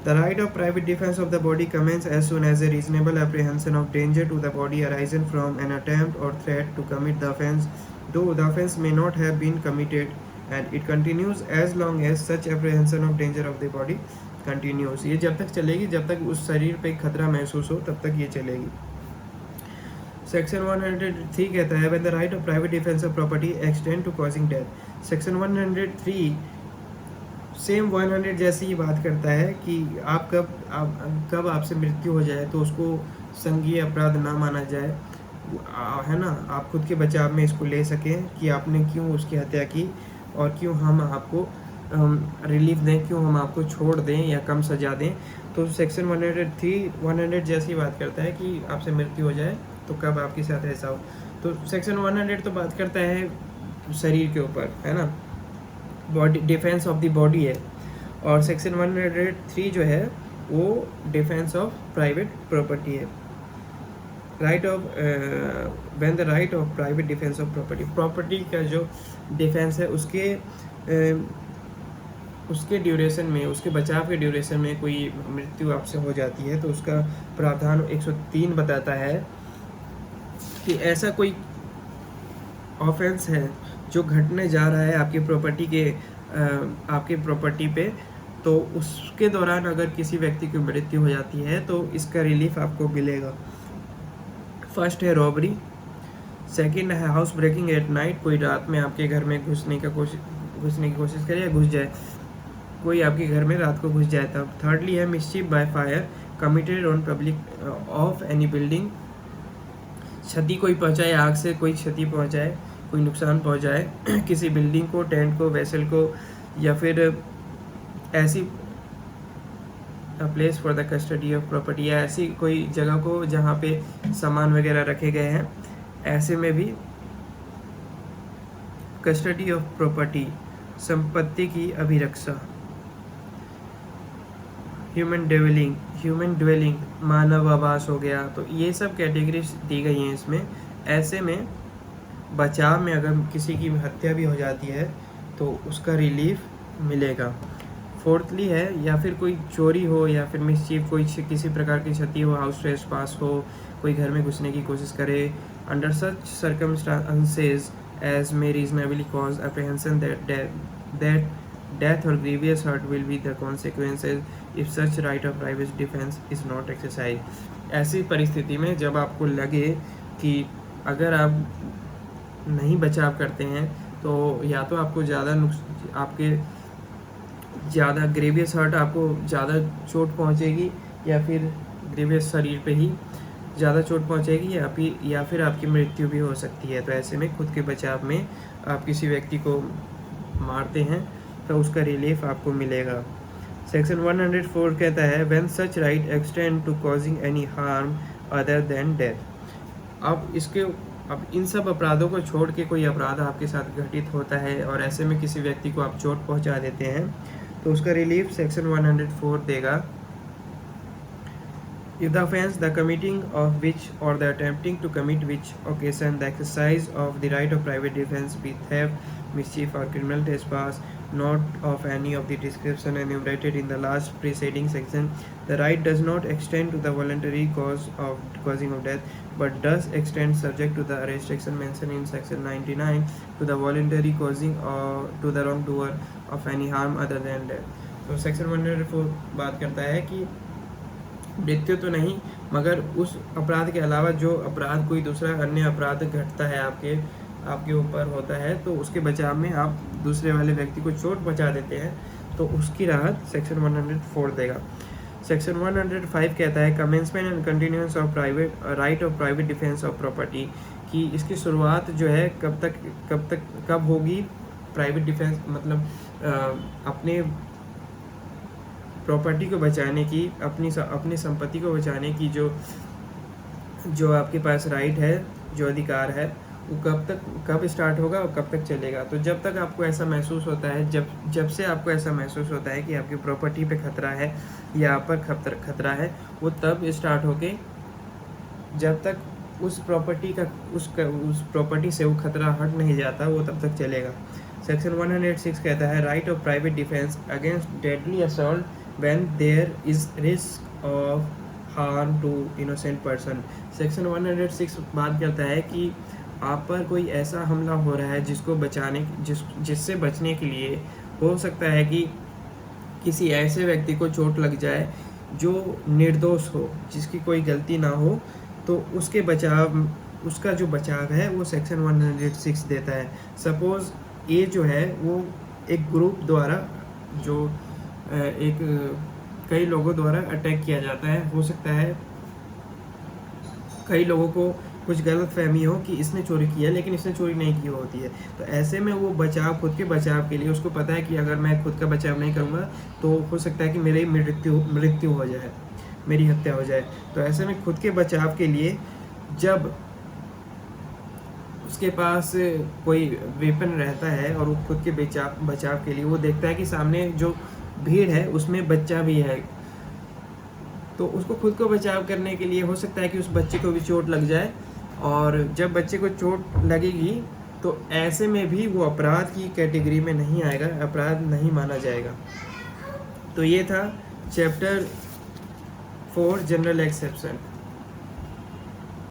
The right of private defense of the body commences as soon as a reasonable apprehension of danger to the body arises from an attempt or threat to commit the offence, though the offence may not have been committed, and it continues as long as such apprehension of danger of the body continues। ये जब तक चलेगी जब तक उस शरीर पे खतरा महसूस हो तब तक ये चलेगी। सेक्शन 103 कहता है when the right of private defense of property extend to causing death। Section 103 same 100 जैसी ही बात करता है कि आप कब आपसे मृत्यु हो जाए तो उसको संज्ञेय अपराध ना माना जाए, है ना, आप खुद के बचाव में इसको ले सकें कि आपने क्यों उसकी हत्या की और क्यों हम आपको रिलीफ दें, क्यों हम आपको छोड़ दें या कम सजा दें। तो सेक्शन 100 जैसी बात करता है कि आपसे मृत्यु हो जाए तो कब आपके साथ ऐसा हो। तो सेक्शन 100 तो बात करता है शरीर के ऊपर, है ना, body defence of the body है, और सेक्शन 103 जो है वो डिफेंस ऑफ प्राइवेट प्रॉपर्टी है। Right of when the right of private defence of property का जो डिफेंस है उसके ड्यूरेशन में, उसके बचाव के ड्यूरेशन में कोई मृत्यु आपसे हो जाती है तो उसका प्रावधान 103 बताता है कि ऐसा कोई ऑफेंस है जो घटने जा रहा है आपकी प्रॉपर्टी पे, तो उसके दौरान अगर किसी व्यक्ति की मृत्यु हो जाती है तो इसका रिलीफ आपको मिलेगा। फर्स्ट है रॉबरी, सेकंड है हाउस ब्रेकिंग एट नाइट, कोई रात में आपके घर में घुसने की कोशिश करे या घुस जाए, कोई आपके घर में रात को घुस जाए तब। थर्डली है mischief by fire committed on public of any building, क्षति कोई पहुंचाए, आग से कोई क्षति पहुंचाए, कोई नुकसान पहुंचाए किसी बिल्डिंग को, टेंट को, वेसल को, या फिर ऐसी place for the custody of property, या ऐसी कोई जगह को जहाँ पे सामान वगैरह रखे गए हैं, ऐसे में भी कस्टडी ऑफ प्रॉपर्टी, संपत्ति की अभिरक्षा। ह्यूमन ड्वेलिंग मानव आवास हो गया। तो ये सब कैटेगरीज दी गई हैं इसमें। ऐसे में बचाव में अगर किसी की हत्या भी हो जाती है तो उसका रिलीफ मिलेगा। फोर्थली है, या फिर कोई चोरी हो या फिर मिसचीफ, कोई किसी प्रकार की क्षति हो, हाउस ट्रेस पास हो, कोई घर में घुसने की कोशिश करे, under such circumstances as may reasonably cause apprehension that death or grievous hurt will be the consequences if such right of private defense is not exercised। ऐसी परिस्थिति में जब आपको लगे कि अगर आप नहीं बचाव करते हैं तो या तो आपको आपके ज़्यादा ग्रेवियस हर्ट, आपको ज़्यादा चोट पहुंचेगी, या फिर ग्रेवियस शरीर पे ही ज़्यादा चोट पहुंचेगी, या फिर आपकी मृत्यु भी हो सकती है। तो ऐसे में खुद के बचाव में आप किसी व्यक्ति को मारते हैं तो उसका रिलीफ आपको मिलेगा। सेक्शन 104 कहता है when such right extend to causing any harm other than death. अब इन सब अपराधों को छोड़ के कोई अपराध आपके साथ घटित होता है और ऐसे में किसी व्यक्ति को आप चोट पहुंचा देते हैं तो उसका रिलीफ सेक्शन 104 देगा। If the offence, the committing of which or the attempting to commit which occasion the exercise of the right of private defense be theft, mischief or criminal trespass, not of any of the description enumerated in the last preceding section, the right does not extend to the voluntary causing of death, but does extend subject to the restriction mentioned in section 99 to the voluntary causing or to the wrongdoer of any harm other than death। तो section 104 बात करता है कि मृत्यु तो नहीं, मगर उस अपराध के अलावा जो अपराध कोई दूसरा अन्य अपराध घटता है आपके ऊपर होता है तो उसके बचाव में आप दूसरे वाले व्यक्ति को चोट पहुंचा देते हैं तो उसकी राहत सेक्शन 104 देगा। सेक्शन 105 कहता है commencement and continuance of private right of private defence of property, कि इसकी शुरुआत जो है कब होगी। प्राइवेट डिफेंस मतलब अपने प्रॉपर्टी को बचाने की, अपनी संपत्ति को बचाने की जो आपके पास राइट है, जो अधिकार है, वो कब स्टार्ट होगा और कब तक चलेगा। तो जब तक आपको ऐसा महसूस होता है, जब से आपको ऐसा महसूस होता है कि आपकी प्रॉपर्टी पे खतरा है या आप पर खतरा है, वो तब स्टार्ट होके जब तक उस प्रॉपर्टी से वो खतरा हट नहीं जाता वो तब तक चलेगा। सेक्शन 106 कहता है right of private defence against deadly assault when there is risk of harm to innocent person। Section 106 बात करता है कि आप पर कोई ऐसा हमला हो रहा है जिससे बचने के लिए हो सकता है कि किसी ऐसे व्यक्ति को चोट लग जाए जो निर्दोष हो, जिसकी कोई गलती ना हो, तो उसका जो बचाव है वो सेक्शन 106 देता है। सपोज ये जो है वो एक ग्रुप द्वारा जो कई लोगों द्वारा अटैक किया जाता है, हो सकता है कई लोगों को कुछ गलत फहमी हो कि इसने चोरी की है लेकिन इसने चोरी नहीं की होती है। तो ऐसे में वो खुद के बचाव के लिए उसको पता है कि अगर मैं खुद का बचाव नहीं करूँगा तो हो सकता है कि मेरी मृत्यु हो जाए, मेरी हत्या हो जाए। तो ऐसे में खुद के बचाव के लिए जब उसके पास कोई वेपन रहता है और वो खुद के बचाव के लिए वो देखता है कि सामने जो भीड़ है उसमें बच्चा भी है, तो उसको खुद को बचाव करने के लिए हो सकता है कि उस बच्चे को भी चोट लग जाए, और जब बच्चे को चोट लगेगी तो ऐसे में भी वो अपराध की कैटेगरी में नहीं आएगा, अपराध नहीं माना जाएगा। तो ये था चैप्टर 4 जनरल एक्सेप्शन।